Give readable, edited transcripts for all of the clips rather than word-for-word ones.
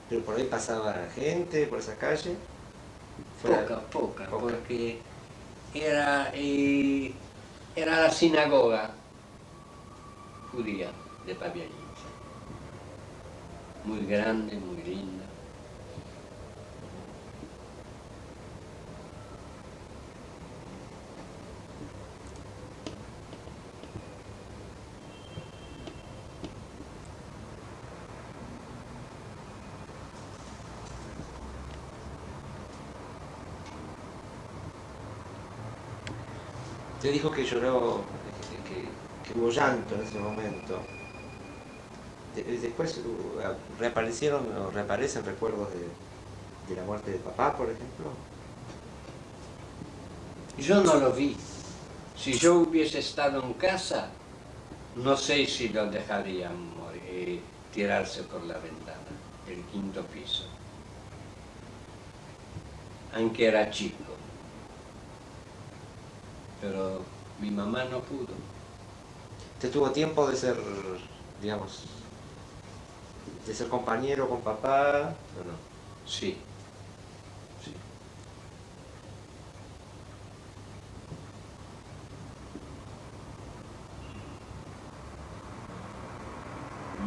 Pero por ahí pasaba gente por esa calle. Poca, porque era la sinagoga judía de Pabianice. Muy grande, muy linda. Te dijo que lloró, que hubo llanto en ese momento. Después reaparecieron o reaparecen recuerdos de la muerte de papá, por ejemplo. Yo no lo vi. Si yo hubiese estado en casa, no sé si lo dejarían tirarse por la ventana, el quinto piso. Aunque era chico. Pero mi mamá no pudo. ¿Te tuvo tiempo de ser, digamos, de ser compañero con papá o no? Sí, sí.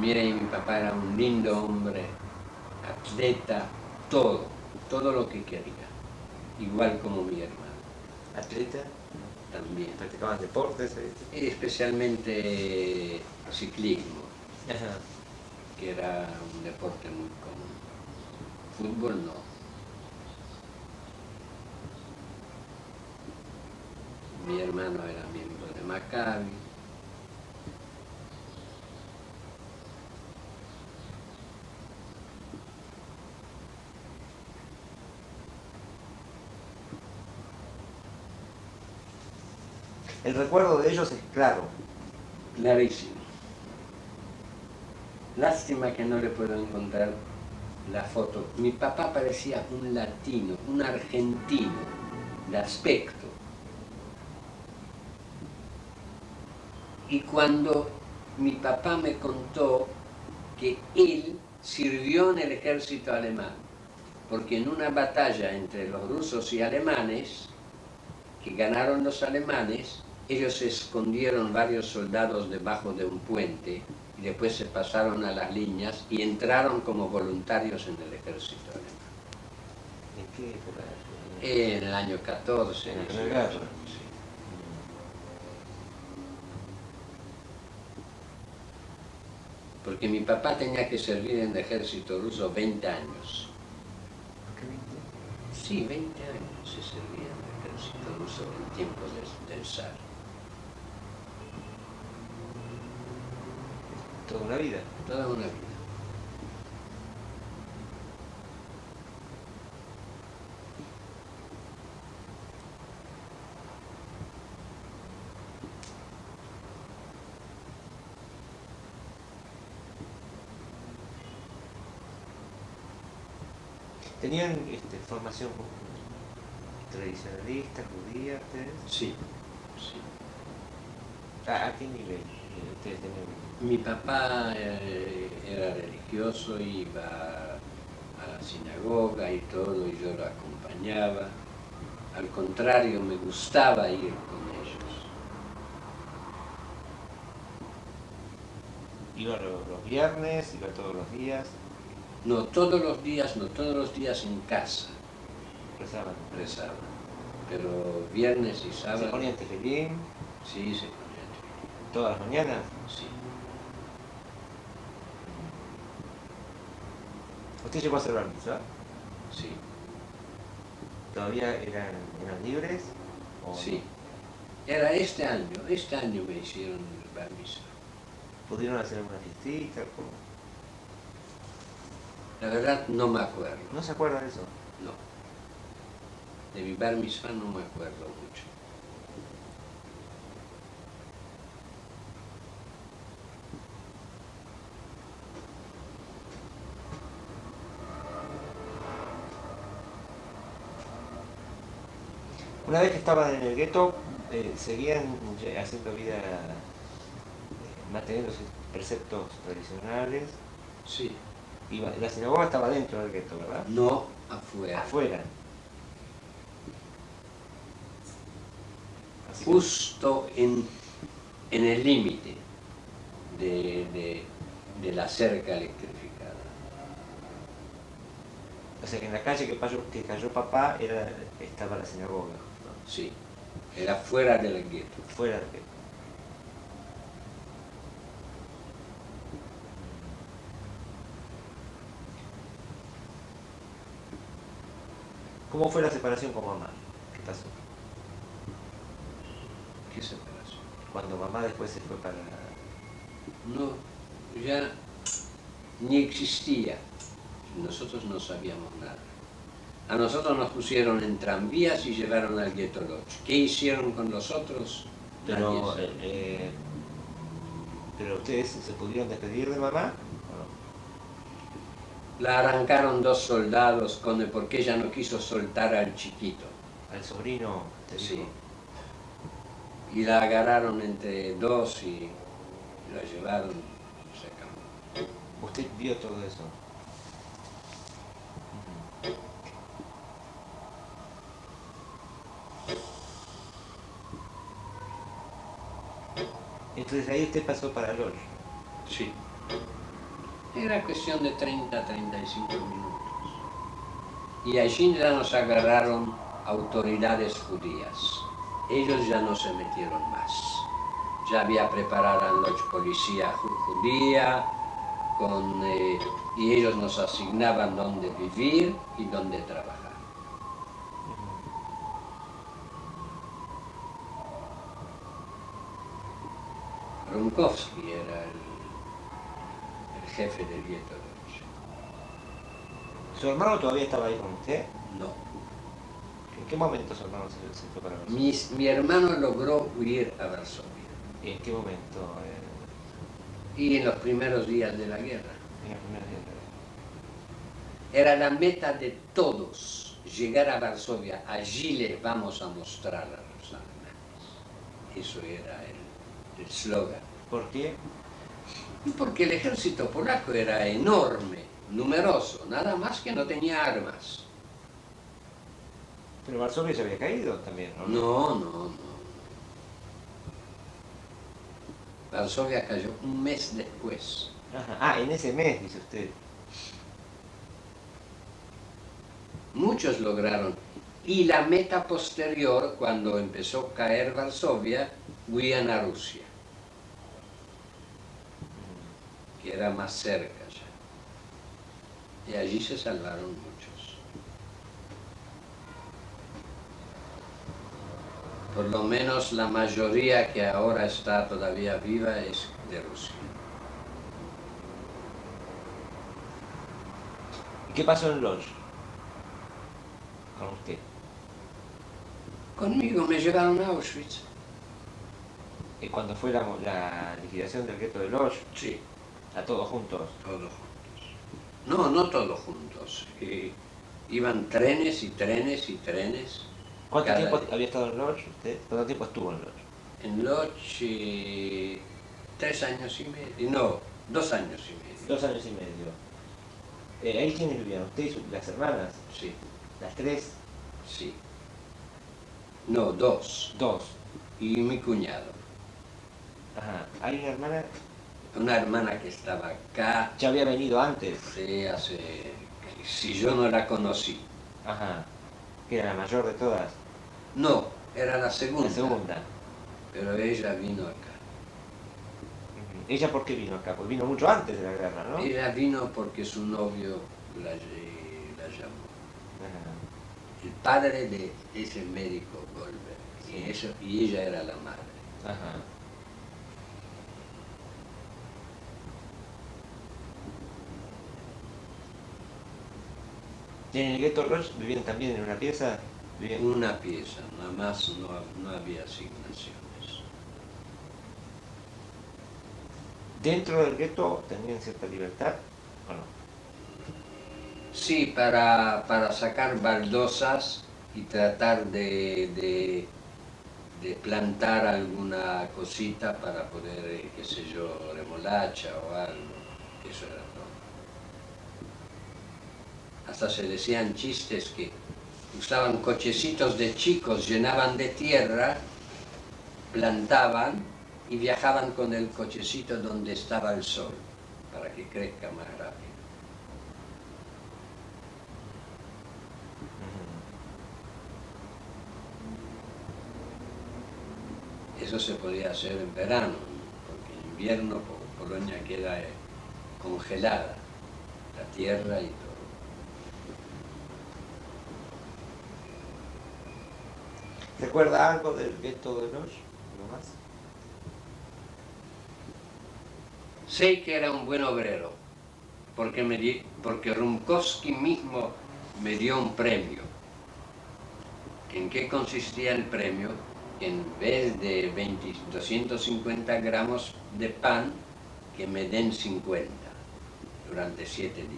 Mire, mi papá era un lindo hombre, atleta, todo lo que quería, igual como mi hermano. ¿Atleta? También. ¿Practicaban deportes? Especialmente ciclismo, Ajá. que era un deporte muy común. Fútbol no. Mi hermano era miembro de Maccabi. El recuerdo de ellos es claro. Clarísimo. Lástima que no le puedo encontrar la foto. Mi papá parecía un latino, un argentino de aspecto. Y cuando mi papá me contó que él sirvió en el ejército alemán, porque en una batalla entre los rusos y alemanes, que ganaron los alemanes, ellos se escondieron varios soldados debajo de un puente y después se pasaron a las líneas y entraron como voluntarios en el ejército alemán. ¿En qué época? En el año 14. En la Primera Guerra. Sí. Porque mi papá tenía que servir en el ejército ruso 20 años. ¿Por qué 20? Sí, 20 años se servía en el ejército ruso en tiempos del zar. Toda una vida. Toda una vida. ¿Tenían formación tradicionalista, judía, ustedes? Sí, sí. ¿A qué nivel ustedes tenían? Mi papá era religioso, iba a la sinagoga y todo, y yo lo acompañaba. Al contrario, me gustaba ir con ellos. ¿Iba los viernes? ¿Iba todos los días? No todos los días, no todos los días en casa ¿Rezaban? rezaba, pero viernes y sábado. ¿Se ponían tefilín Sí, se ponía tefilín. todas las mañanas? Sí. ¿Usted llegó a hacer misa? Sí, ¿Todavía eran libres? ¿O sí. Era este año me hicieron el bar mitzvah. pudieron hacer alguna fiestita? ¿Cómo? La verdad no me acuerdo. ¿No se acuerda de eso? No. De mi bar mitzvah no me acuerdo mucho. Una vez que estaban en el gueto, seguían haciendo vida, manteniendo sus preceptos tradicionales. Sí. La sinagoga estaba dentro del gueto, ¿verdad? No, afuera. Afuera. Así que, Justo en el límite de la cerca electrificada. o sea que en la calle que cayó papá estaba la sinagoga, ¿no? Sí, era fuera del gueto. Fuera del gueto. ¿Cómo fue la separación con mamá? ¿Qué pasó? ¿Qué separación? Cuando mamá después se fue para... No, ya ni existía. Nosotros no sabíamos nada. A nosotros nos pusieron en tranvías y llevaron al gueto Lodge. ¿Qué hicieron con los otros? Pero, Nadie sabe. pero ustedes se pudieron despedir de mamá, ¿o no? La arrancaron dos soldados porque ella no quiso soltar al chiquito. Al sobrino, te dijo. Sí. Y la agarraron entre dos y la llevaron. Se acabó. Usted vio todo eso. Entonces ahí usted pasó para Lodge. Sí. Era cuestión de 30, 35 minutos. Y allí ya nos agarraron autoridades judías. Ellos ya no se metieron más. Ya había preparado la policía judía y ellos nos asignaban dónde vivir y dónde trabajar. Ronkowski era el jefe del gueto. ¿Su hermano todavía estaba ahí con usted? No. ¿En qué momento su hermano se fue para Varsovia? Mi hermano logró huir a Varsovia. ¿En qué momento? Y en los primeros días de la guerra. En el primer día de la Era la meta de todos, llegar a Varsovia. Allí les vamos a mostrar a los alemanes. Eso era el slogan. ¿Por qué? Y porque el ejército polaco era enorme, numeroso, nada más que no tenía armas. Pero Varsovia se había caído también, ¿no? No. Varsovia cayó un mes después. Ajá. Ah, en ese mes, dice usted. Muchos lograron. Y la meta posterior, cuando empezó a caer Varsovia, huían a Rusia, que era más cerca ya. Y allí se salvaron muchos. Por lo menos la mayoría que ahora está todavía viva es de Rusia. ¿Y qué pasó en Lodz? Con usted. Conmigo me llevaron a Auschwitz. Cuando fue la liquidación del gueto de Lodz, Sí, a todos juntos. todos juntos. No todos juntos. Iban trenes y trenes y trenes. ¿Cuánto Cada tiempo día. había estado en Lodz usted? ¿Cuánto tiempo estuvo en Lodz? En Lodz 3 años y medio. No, 2 años y medio. 2 años y medio. ¿Ahí quiénes vivían? ¿Usted y las hermanas? Sí, ¿Las tres? sí. No, 2. 2. Y mi cuñado. Ajá. ¿Hay una hermana? Una hermana que estaba acá, Ya había venido antes. si yo no la conocí. Ajá. Que era la mayor de todas. No, era la segunda. La segunda. Pero ella vino acá. ¿Ella por qué vino acá? Pues vino mucho antes de la guerra, ¿no? Ella vino porque su novio la llamó. Ajá. El padre de ese médico Goldberg. Y ella era la madre. Ajá. ¿Y en el gueto Lodz vivían también en una pieza? ¿Vivían? Una pieza, nada más no había asignaciones. ¿Dentro del gueto tenían cierta libertad o no? Sí, para sacar baldosas y tratar de plantar alguna cosita para poder, qué sé yo, remolacha o algo. Eso era todo. hasta se decían chistes que usaban cochecitos de chicos, llenaban de tierra, plantaban y viajaban con el cochecito donde estaba el sol, para que crezca más rápido. Eso se podía hacer en verano, porque en invierno Polonia queda congelada, la tierra y todo. ¿Recuerda algo del gueto de Lodz? ¿No más? Sé que era un buen obrero, porque Rumkowski mismo me dio un premio. ¿En qué consistía el premio? En vez de 250 gramos de pan, que me den 50 durante 7 días.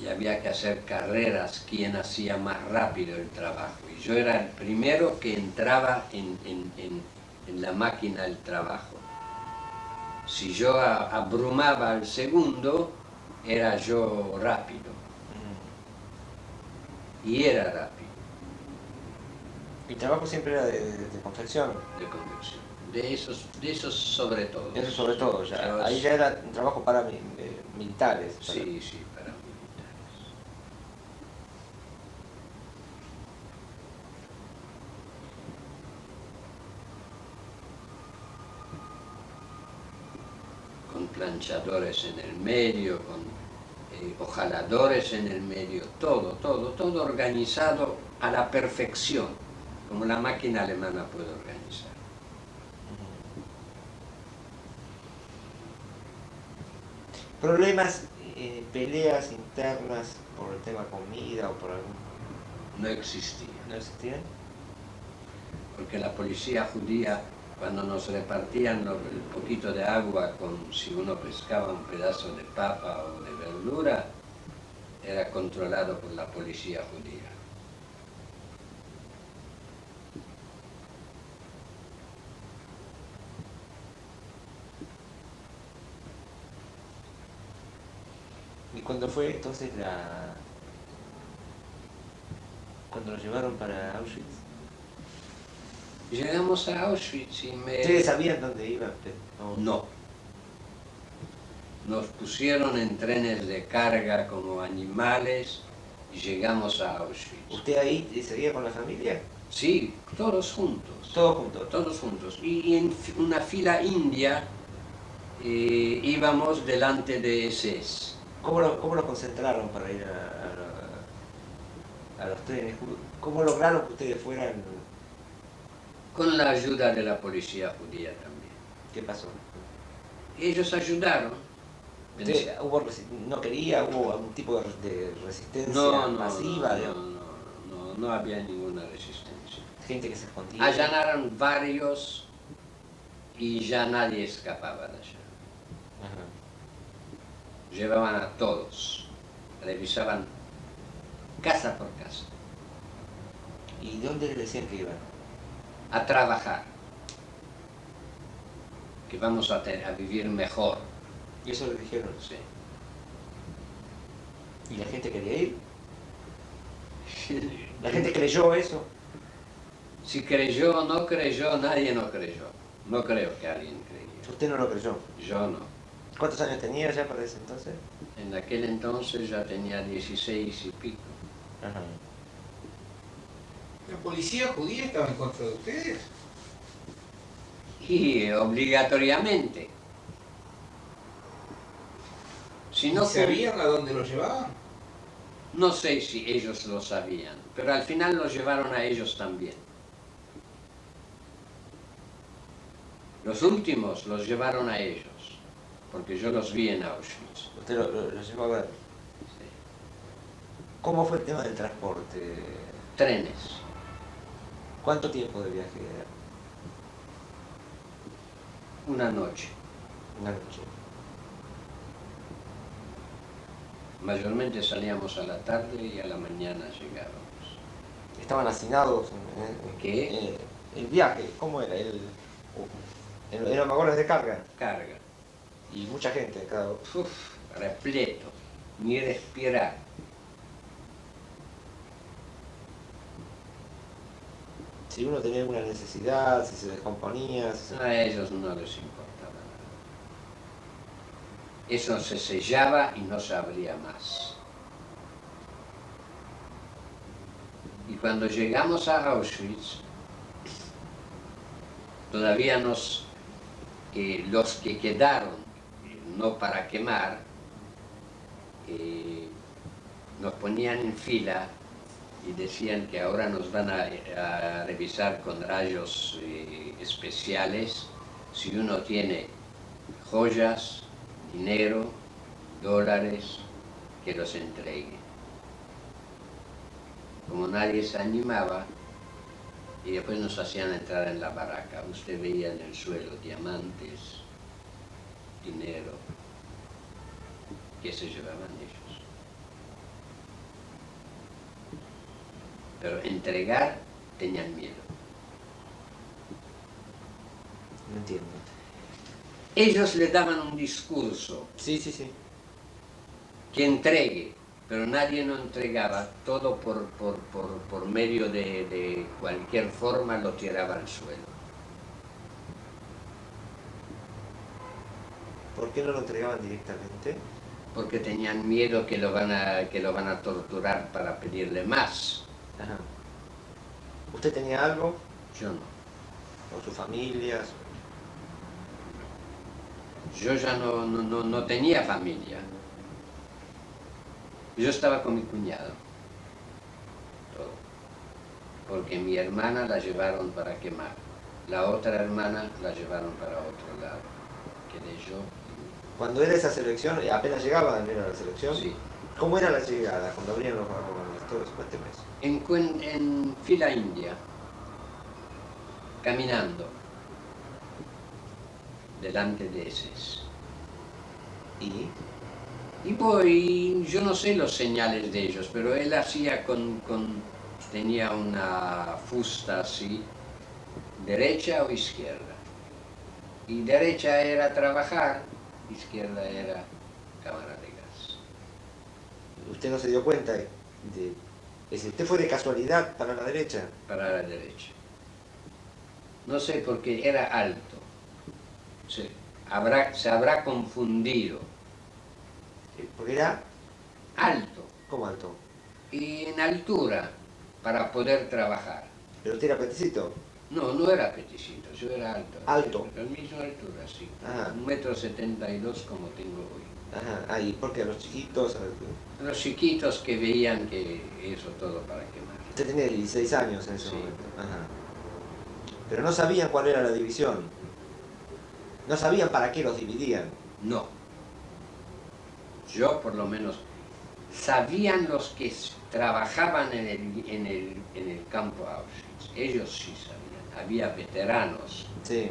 Y había que hacer carreras, quién hacía más rápido el trabajo. Y yo era el primero que entraba en la máquina del trabajo. Si yo abrumaba al segundo, era yo rápido. Y era rápido. Mi trabajo siempre era de confección. De conducción. De esos sobre todo. Eso sobre todo, ya. Ahí ya era un trabajo para militares. Para... Sí, sí, para militares. Con planchadores en el medio, con hojaladores en el medio, todo organizado a la perfección, como la máquina alemana puede organizar. ¿Problemas, peleas internas por el tema comida o por algún...? No existía. ¿No existían? Porque la policía judía, cuando nos repartían el poquito de agua, si uno pescaba un pedazo de papa o de verdura, era controlado por la policía judía. ¿Y cuándo fue entonces cuando lo llevaron para Auschwitz? Llegamos a Auschwitz y ¿Ustedes sabían dónde iban? No. Nos pusieron en trenes de carga como animales y llegamos a Auschwitz. ¿Usted ahí seguía con la familia? Sí, todos juntos. Todos juntos. Todos juntos. Y en una fila india íbamos delante de SS. ¿Cómo lo concentraron para ir a los trenes? ¿Cómo lograron que ustedes fueran? Con la ayuda de la policía judía también. ¿Qué pasó? Ellos ayudaron. ¿No quería? ¿Hubo algún tipo de resistencia masiva? No había ninguna resistencia. Gente que se escondía. Allanaron varios y ya nadie escapaba de allá. Ajá. Llevaban a todos, revisaban casa por casa. ¿Y dónde le decían que iban? A trabajar, que vamos a vivir mejor. ¿Y eso le dijeron? Sí. ¿Y la gente quería ir? ¿La gente creyó eso? Si creyó o no creyó, nadie no creyó. No creo que alguien creyera. ¿Usted no lo creyó? Yo no. ¿Cuántos años tenía ya para ese entonces? En aquel entonces ya tenía 16 y pico. Ajá. ¿La policía judía estaba en contra de ustedes? Y obligatoriamente. Si no ¿Sabían a dónde lo llevaban? No sé si ellos lo sabían, pero al final los llevaron a ellos también. Los últimos los llevaron a ellos, porque yo los vi en Auschwitz. ¿Usted lo llevó a ver? Sí. ¿Cómo fue el tema del transporte? Trenes. ¿Cuánto tiempo de viaje era? Una noche. Una noche. Mayormente salíamos a la tarde y a la mañana llegábamos. estaban hacinados ¿Qué? el viaje, ¿cómo era? Eran vagones de carga Carga. y mucha gente, cada... Uf, repleto. Ni respirar. Si uno tenía alguna necesidad, si se descomponía, A ellos no les importaba nada. Eso se sellaba y no se abría más. Y cuando llegamos a Auschwitz, todavía los que quedaron, no para quemar, nos ponían en fila y decían que ahora nos van a revisar con rayos especiales si uno tiene joyas, dinero, dólares, que los entregue. Como nadie se animaba, y después nos hacían entrar en la baraca. Usted veía en el suelo diamantes, dinero, que se llevaban ellos. Pero entregar tenían miedo. No entiendo. Ellos le daban un discurso Sí, sí, sí. que entregue, pero nadie no entregaba, todo por medio de cualquier forma lo tiraba al suelo. ¿Por qué no lo entregaban directamente? Porque tenían miedo que lo van a torturar para pedirle más. Ajá. ¿Usted tenía algo? Yo no. ¿O su familia? Yo ya no tenía familia. Yo estaba con mi cuñado. Todo. Porque mi hermana la llevaron para quemar. La otra hermana la llevaron para otro lado. Quedé yo. Cuando era esa selección, apenas llegaba Daniel a la selección. Sí. ¿Cómo era la llegada cuando abrían los vagones? Todo eso, cuénteme eso. En fila india, caminando, delante de esos. Y voy, yo no sé los señales de ellos, pero él hacía tenía una fusta así, derecha o izquierda. Y derecha era trabajar, izquierda era cámara de gas. ¿Usted no se dio cuenta usted fue de casualidad para la derecha? Para la derecha. No sé, porque era alto. Se habrá confundido. Porque era... Alto. ¿Cómo alto? Y en altura, para poder trabajar. ¿Pero usted era peticito? No era peticito, yo era alto. ¿Alto? A la misma altura, sí. Ajá. 1,72 m como tengo hoy. Ajá, ¿y por qué? ¿A los chiquitos? Los chiquitos que veían que eso todo para quemar. Usted tenía 16 años en ese Sí. momento. Ajá. Pero no sabían cuál era la división. No sabían para qué los dividían. No. Yo por lo menos sabían los que trabajaban en el campo Auschwitz. Ellos sí sabían. Había veteranos Sí.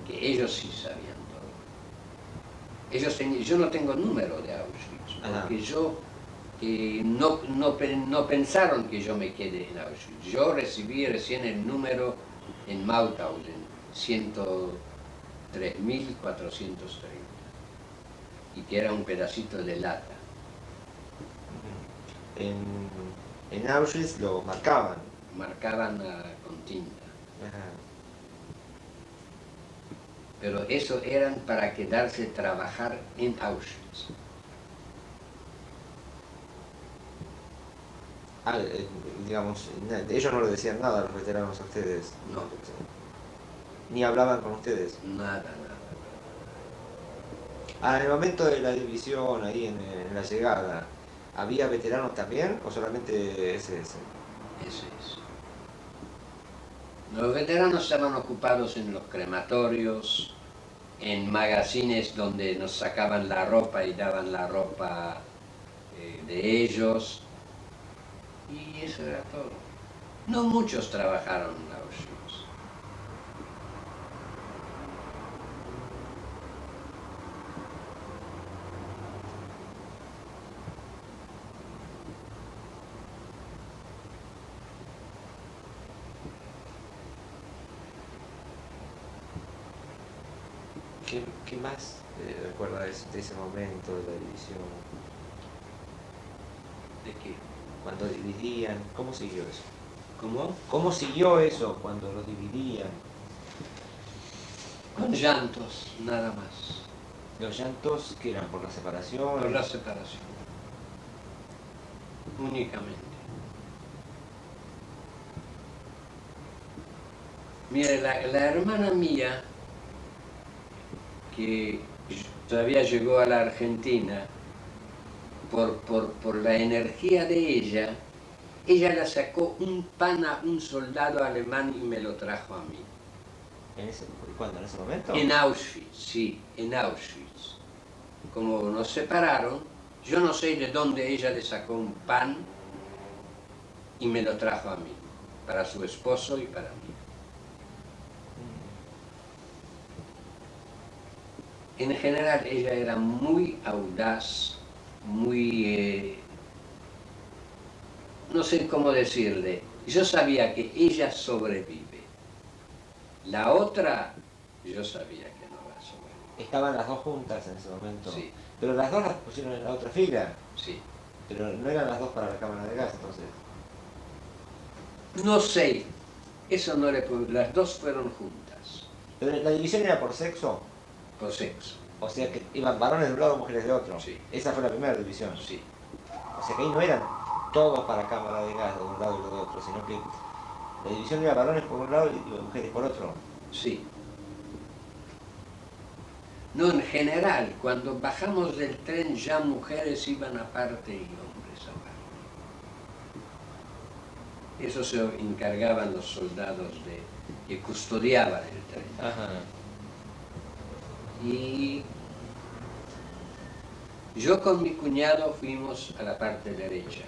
que ellos sí sabían todo. Yo no tengo número de Auschwitz, porque no pensaron que yo me quedé en Auschwitz. Yo recibí recién el número en Mauthausen, 103.430, y que era un pedacito de lata. En Auschwitz lo marcaban. Marcaban con tinta. Ajá. Pero eso eran para quedarse a trabajar en Auschwitz. Digamos, ellos no le decían nada a los veteranos a ustedes. No. Ni hablaban con ustedes. Nada. En el momento de la división, ahí en la llegada, ¿había veteranos también o solamente SS? Ese es. Los veteranos estaban ocupados en los crematorios, en magazines donde nos sacaban la ropa y daban la ropa de ellos, y eso era todo. No muchos trabajaron en Auschwitz. ¿Qué más recuerda de ese momento de la división? ¿De qué? Cuando dividían, ¿cómo siguió eso? ¿Cómo? ¿Cómo siguió eso cuando los dividían? Con llantos, nada más. Los llantos que eran por la separación. Por la separación. Únicamente. Mire, la hermana mía, que todavía llegó a la Argentina, por la energía de ella le sacó un pan a un soldado alemán y me lo trajo a mí. ¿Cuándo? ¿En ese momento? En Auschwitz, sí, en Auschwitz. Como nos separaron, yo no sé de dónde ella le sacó un pan y me lo trajo a mí, para su esposo y para mí. En general ella era muy audaz, muy... no sé cómo decirle. Yo sabía que ella sobrevive. La otra, yo sabía que no va a sobrevivir. Estaban las dos juntas en ese momento. Sí. Pero las dos las pusieron en la otra fila. Sí. Pero no eran las dos para la cámara de gas, entonces. No sé. Eso no le puedo... Las dos fueron juntas. Pero la división era por sexo. Por sexo. O sea que iban varones de un lado, mujeres de otro. Sí. Esa fue la primera división. Sí. O sea que ahí no eran todos para cámara de gas de un lado y de otro, sino que la división era varones por un lado y mujeres por otro. Sí. No, en general, cuando bajamos del tren ya mujeres iban aparte y hombres aparte. Eso se encargaban los soldados que custodiaban el tren. Ajá. Y yo con mi cuñado fuimos a la parte derecha.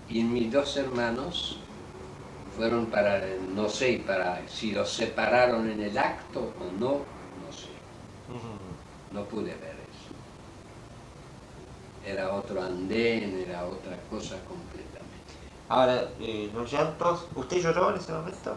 Y mis dos hermanos fueron para, no sé, si los separaron en el acto o no, no sé. No pude ver eso. Era otro andén, era otra cosa completamente. Ahora, los llantos, ¿usted lloró en ese momento?